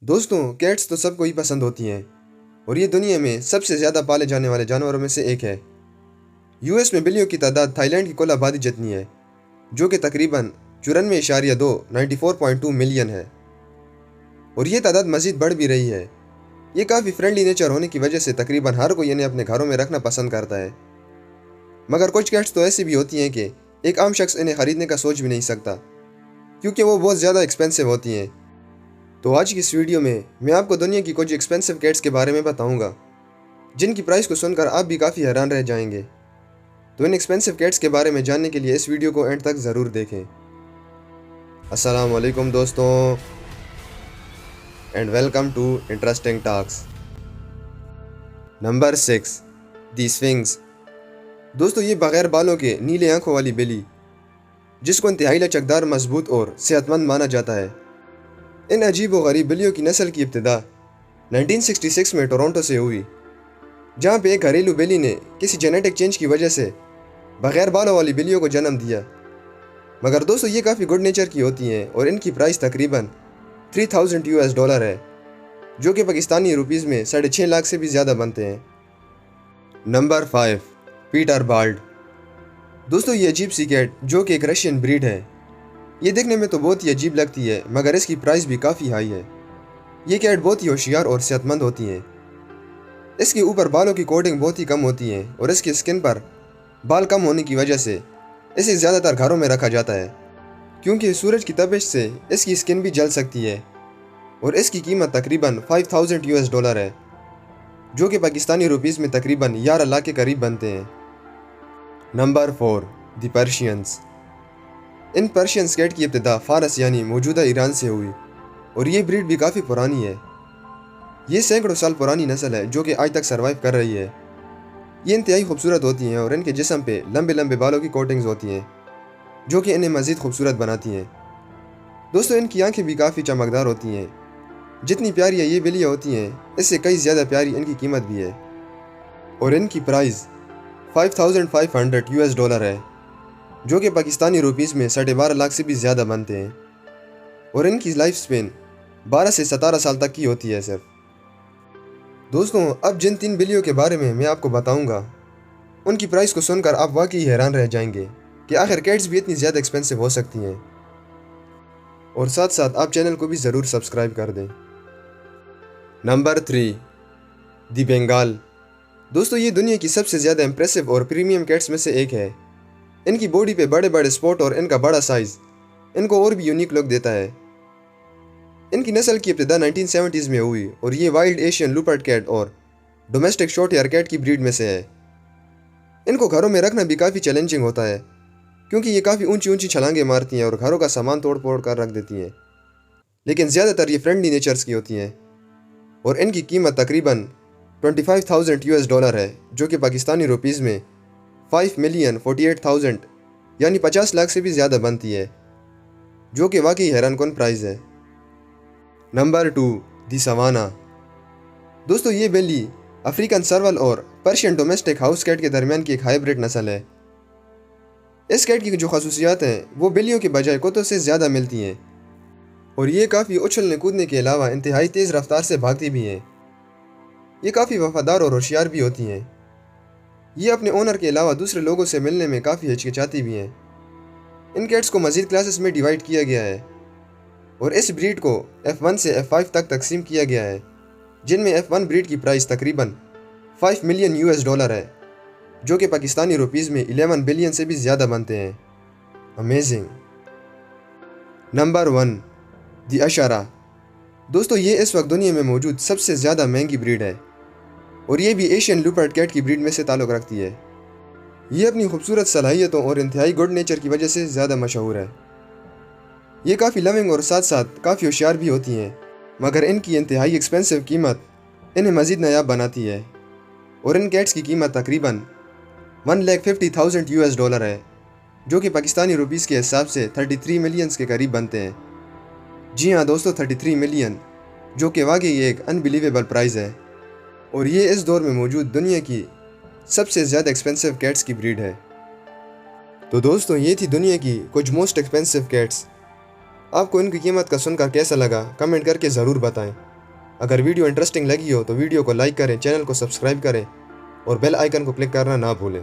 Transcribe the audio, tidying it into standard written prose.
दोस्तों, कैट्स तो सबको ही पसंद होती हैं और ये दुनिया में सबसे ज़्यादा पाले जाने वाले जानवरों में से एक है। यूएस में बिल्लियों की तादाद थाईलैंड की कुल आबादी जितनी है, जो कि तकरीबन 94.2 मिलियन है। और ये तादाद मज़ीद बढ़ भी रही है। ये काफ़ी फ्रेंडली नेचर होने की वजह से तकरीबन हर कोई इन्हें अपने घरों में रखना पसंद करता है। मगर कुछ कैट्स तो ऐसी भी होती हैं कि एक आम शख्स इन्हें ख़रीदने का सोच भी नहीं सकता, क्योंकि वो बहुत ज़्यादा एक्सपेंसिव होती हैं। तो आज की इस वीडियो में मैं आपको दुनिया की कुछ एक्सपेंसिव कैट्स के बारे में बताऊंगा, जिनकी प्राइस को सुनकर आप भी काफ़ी हैरान रह जाएंगे। तो इन एक्सपेंसिव कैट्स के बारे में जानने के लिए इस वीडियो को एंड तक ज़रूर देखें। अस्सलाम वालेकुम दोस्तों, and welcome to interesting talks. Number 6, the sphinx. दोस्तों, ये बग़ैर बालों के नीले आंखों वाली बिल्ली, जिसको इंतहाई लचकदार, मजबूत और सेहतमंद माना जाता है। इन अजीब व गरीब बिल्लियों की नस्ल की इब्तिदा 1966 में टोरंटो से हुई, जहाँ पे एक घरेलू बिल्ली ने किसी जेनेटिक चेंज की वजह से बग़ैर बालों वाली बिल्लियों को जन्म दिया। मगर दोस्तों, ये काफ़ी गुड नेचर की होती हैं और इनकी प्राइस तकरीबन $3000 है, जो कि पाकिस्तानी रुपीज़ में 6.5 लाख से भी ज़्यादा बनते हैं। Number 5, Peter bald. दोस्तों, ये अजीब सी कैट, जो कि एक रशियन ब्रीड है, ये देखने में तो बहुत ही अजीब लगती है, मगर इसकी प्राइस भी काफ़ी हाई है। ये कैट बहुत ही होशियार और सेहतमंद होती हैं। इसके ऊपर बालों की कोटिंग बहुत ही कम होती है और इसकी स्किन पर बाल कम होने की वजह से इसे ज़्यादातर घरों में रखा जाता है, क्योंकि सूरज की तपिश से इसकी स्किन भी जल सकती है। और इसकी कीमत तकरीबन $5000 है, जो कि पाकिस्तानी रुपीज़ में तकरीबन 11 लाख के करीब बनते हैं। नंबर 4, दी पर्शियंस। इन पर्शियंस कैट की इब्तिदा फ़ारस यानी मौजूदा ईरान से हुई और ये ब्रीड भी काफ़ी पुरानी है। ये सैकड़ों साल पुरानी नस्ल है, जो कि आज तक सर्वाइव कर रही है। ये इंतहाई खूबसूरत होती हैं और इनके जिस्म पे लंबे लंबे बालों की कोटिंग्स होती हैं, जो कि इन्हें मज़ीद खूबसूरत बनाती हैं। दोस्तों, इनकी आंखें भी काफ़ी चमकदार होती हैं। जितनी प्यारी ये बिल्लियाँ होती हैं, इससे कई ज़्यादा प्यारी इनकी कीमत भी है। और इनकी प्राइस $5500 है, जो कि पाकिस्तानी रुपीज़ में 12.5 लाख से भी ज़्यादा बनते हैं। और इनकी लाइफ स्पेन 12 से 17 साल तक की होती है सिर्फ। दोस्तों, अब जिन 3 बिल्लियों के बारे में मैं आपको बताऊंगा, उनकी प्राइस को सुनकर आप वाकई हैरान रह जाएंगे कि आखिर कैट्स भी इतनी ज़्यादा एक्सपेंसिव हो सकती हैं। और साथ साथ आप चैनल को भी ज़रूर सब्सक्राइब कर दें। नंबर 3, दी बंगाल। दोस्तों, ये दुनिया की सबसे ज़्यादा इंप्रेसिव और प्रीमियम कैट्स में से एक है। इनकी बॉडी पे बड़े बड़े स्पॉट और इनका बड़ा साइज़ इनको और भी यूनिक लुक देता है। इनकी नस्ल की इब्तिदा 1970s में हुई और ये वाइल्ड एशियन लूपर्ड कैट और डोमेस्टिक शॉर्ट हेयर कैट की ब्रीड में से है। इनको घरों में रखना भी काफ़ी चैलेंजिंग होता है, क्योंकि ये काफ़ी ऊंची ऊंची छलांगें मारती हैं और घरों का सामान तोड़ फोड़ कर रख देती हैं। लेकिन ज़्यादातर ये फ्रेंडली नेचर्स की होती हैं और इनकी कीमत तकरीबन $25,000 है, जो कि पाकिस्तानी रुपीज़ में 5,048,000 यानी 50 लाख से भी ज़्यादा बनती है, जो कि वाकई हैरानकुन प्राइस है। नंबर 2, दी सवाना। दोस्तों, ये बिल्ली अफ्रीकन सर्वल और पर्शियन डोमेस्टिक हाउस कैट के दरमियान की एक हाइब्रिड नस्ल है। इस कैट की जो खसूसियात हैं, वो बिल्लियों के बजाय कुत्तों से ज़्यादा मिलती हैं और ये काफ़ी उछलने कूदने के अलावा इंतहाई तेज़ रफ्तार से भागती भी हैं। ये काफ़ी वफादार और होशियार भी होती हैं। ये अपने ओनर के अलावा दूसरे लोगों से मिलने में काफ़ी हिचकिचाती भी हैं। इन कैट्स को मज़ीद क्लासेस में डिवाइड किया गया है और इस ब्रीड को F1 से F5 तक तकसीम किया गया है, जिनमें F1 ब्रीड की प्राइस तकरीबन $5 मिलियन है, जो कि पाकिस्तानी रुपीज़ में 11 बिलियन से भी ज़्यादा बनते हैं। अमेजिंग। नंबर 1, दी अशारा। दोस्तों, ये इस वक्त दुनिया में मौजूद सबसे ज़्यादा महंगी ब्रीड है और ये भी एशियन लूपर्ड कैट की ब्रीड में से ताल्लुक़ रखती है। ये अपनी खूबसूरत सलाहियतों और इंतहाई गुड नेचर की वजह से ज़्यादा मशहूर है। ये काफ़ी लविंग और साथ साथ काफ़ी होशियार भी होती हैं, मगर इनकी इंतहाई एक्सपेंसिव कीमत इन्हें मज़ीद नायाब बनाती है। और इन कैट्स की कीमत तकरीबन $1,50,000 है, जो कि पाकिस्तानी रुपीज़ के हिसाब से 33 मिलियंस के करीब बनते हैं। जी हाँ दोस्तों, 33 मिलियन, जो कि वाकई एक अनबिलीवेबल प्राइस है। और ये इस दौर में मौजूद दुनिया की सबसे ज़्यादा एक्सपेंसिव कैट्स की ब्रीड है। तो दोस्तों, ये थी दुनिया की कुछ मोस्ट एक्सपेंसिव कैट्स। आपको इनकी कीमत का सुनकर कैसा लगा, कमेंट करके ज़रूर बताएं। اگر ویڈیو انٹرسٹنگ لگی ہو تو ویڈیو کو لائک کریں، چینل کو سبسکرائب کریں اور بیل آئیکن کو کلک کرنا نہ بھولیں۔